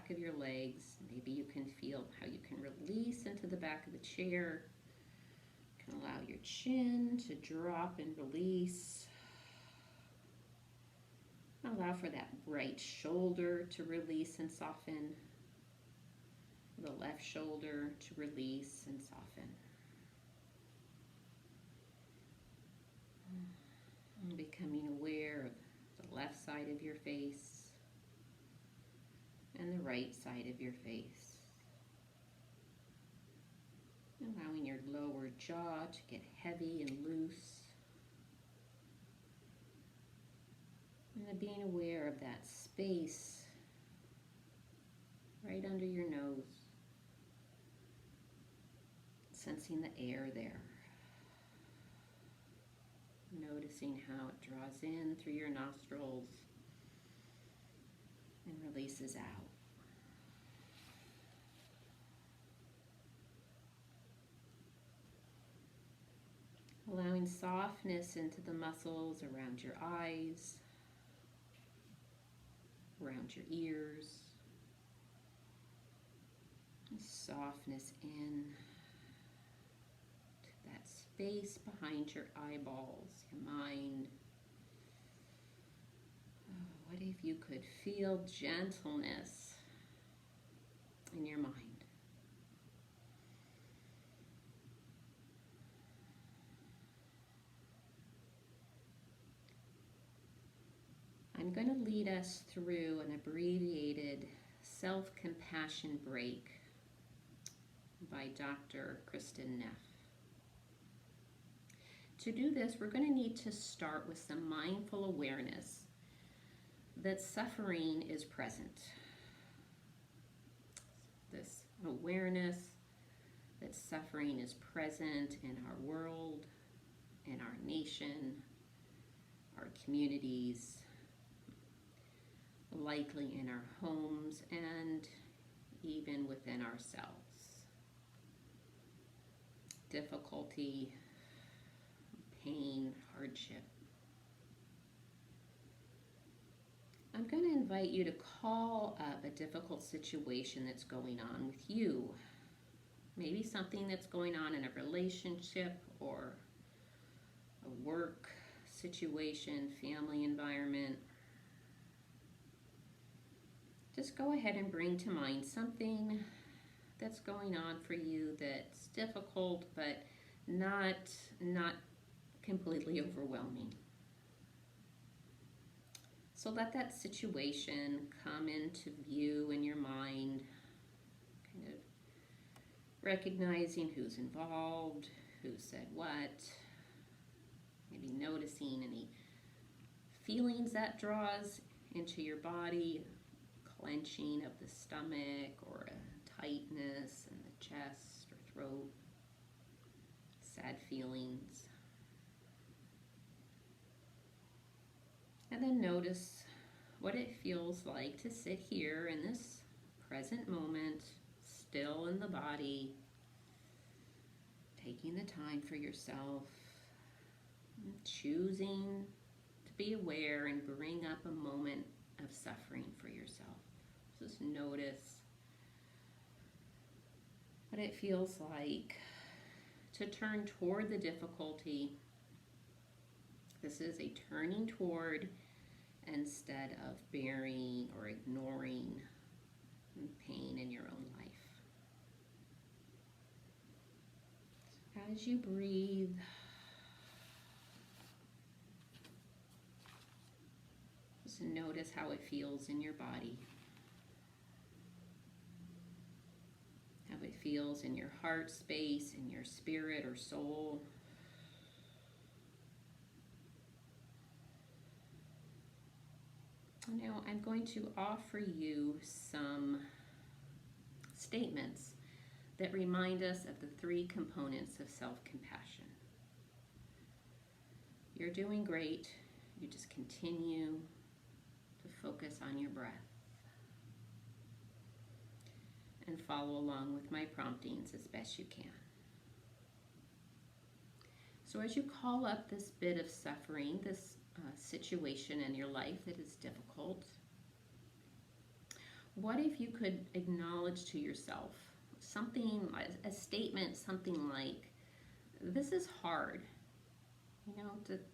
back of your legs. Maybe you can feel how you can release into the back of the chair. You can allow your chin to drop and release. Allow for that right shoulder to release and soften. The left shoulder to release and soften. And becoming aware of the left side of your face and the right side of your face. Allowing your lower jaw to get heavy and loose. And then being aware of that space right under your nose. Sensing the air there. Noticing how it draws in through your nostrils and releases out. Allowing softness into the muscles around your eyes, around your ears. And softness in to that space behind your eyeballs, your mind. Oh, what if you could feel gentleness in your mind? I'm going to lead us through an abbreviated self-compassion break by Dr. Kristin Neff. To do this, we're going to need to start with some mindful awareness that suffering is present. This awareness that suffering is present in our world, in our nation, our communities, likely in our homes, and even within ourselves. Difficulty, pain, hardship. I'm going to invite you to call up a difficult situation that's going on with you. Maybe something that's going on in a relationship or a work situation, family environment. Just go ahead and bring to mind something that's going on for you that's difficult, but not completely overwhelming. So let that situation come into view in your mind, kind of recognizing who's involved, who said what, maybe noticing any feelings that draws into your body, clenching of the stomach or a tightness in the chest or throat, sad feelings. And then notice what it feels like to sit here in this present moment, still in the body, taking the time for yourself, choosing to be aware and bring up a moment of suffering for yourself. Just notice what it feels like to turn toward the difficulty. This is a turning toward instead of bearing or ignoring pain in your own life. As you breathe, just notice how it feels in your body. How it feels in your heart space, in your spirit or soul. Now I'm going to offer you some statements that remind us of the three components of self-compassion. You're doing great. You just continue to focus on your breath and follow along with my promptings as best you can. So as you call up this bit of suffering, this situation in your life that is difficult, What if you could acknowledge to yourself something, a statement, something like, this is hard.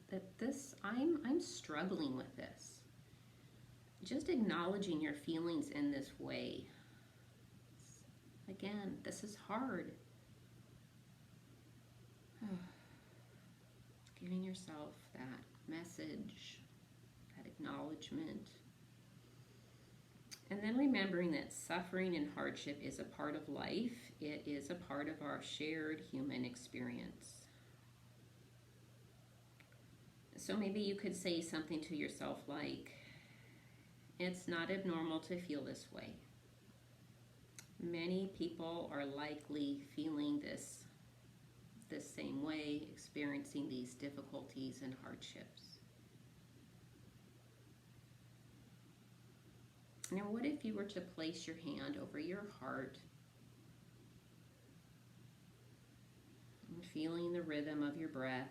That this, I'm struggling with this. Just acknowledging your feelings in this way. Again, this is hard. Giving yourself that message, that acknowledgement. And then remembering that suffering and hardship is a part of life. It is a part of our shared human experience. So maybe you could say something to yourself like, it's not abnormal to feel this way. Many people are likely feeling this same way, experiencing these difficulties and hardships. Now, what if you were to place your hand over your heart and feeling the rhythm of your breath?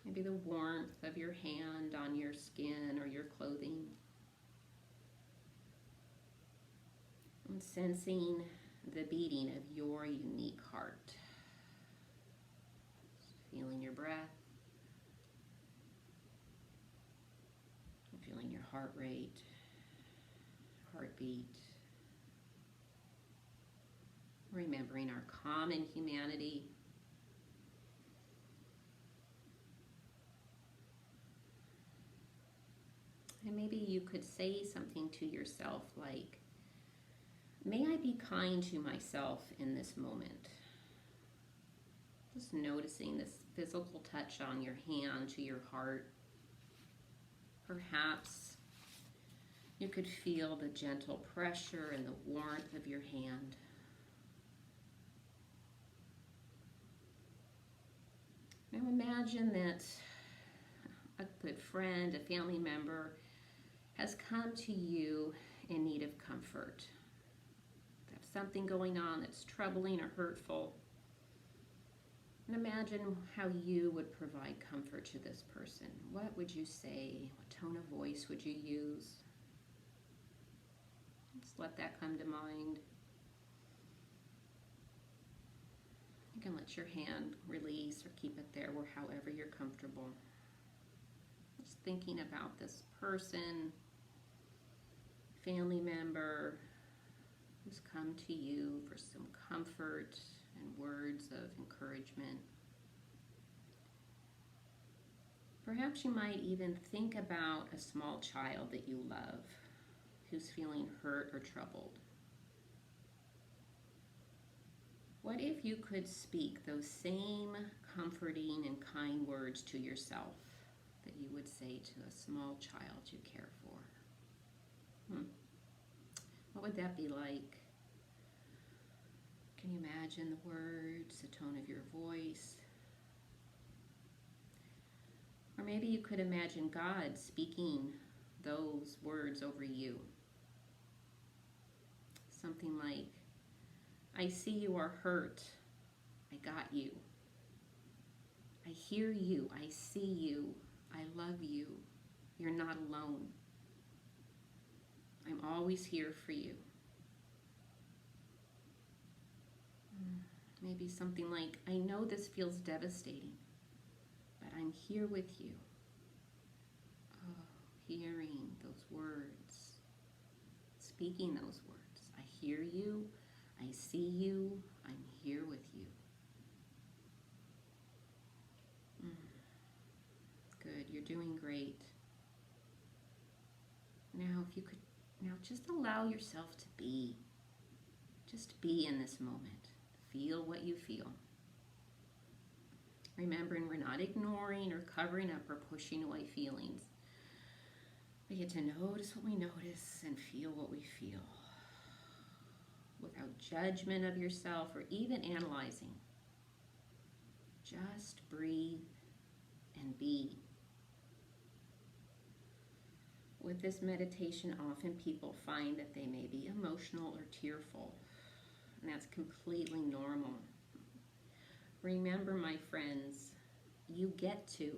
Maybe the warmth of your hand on your skin or your clothing. And sensing the beating of your unique heart. Feeling your breath. Feeling your heart rate, heartbeat. Remembering our common humanity. And maybe you could say something to yourself like, may I be kind to myself in this moment. Just noticing this physical touch on your hand to your heart. Perhaps you could feel the gentle pressure and the warmth of your hand. Now imagine that a good friend, a family member, has come to you in need of comfort. They have something going on that's troubling or hurtful. And imagine how you would provide comfort to this person. What would you say? What tone of voice would you use? Just let that come to mind. You can let your hand release or keep it there, or however you're comfortable. Just thinking about this person, family member who's come to you for some comfort and words of encouragement. Perhaps you might even think about a small child that you love who's feeling hurt or troubled. What if you could speak those same comforting and kind words to yourself that you would say to a small child you care for? What would that be like? Can you imagine the words, the tone of your voice? Or maybe you could imagine God speaking those words over you. Something like, I see you are hurt. I got you. I hear you. I see you. I love you. You're not alone. I'm always here for you. Maybe something like, I know this feels devastating, but I'm here with you. Oh, hearing those words, speaking those words. I hear you, I see you, I'm here with you. Good, you're doing great. Now, if you could, just allow yourself to be. Just be in this moment. Feel what you feel. Remembering we're not ignoring or covering up or pushing away feelings. We get to notice what we notice and feel what we feel. Without judgment of yourself or even analyzing. Just breathe and be. With this meditation, often people find that they may be emotional or tearful. And that's completely normal. Remember, my friends, you get to.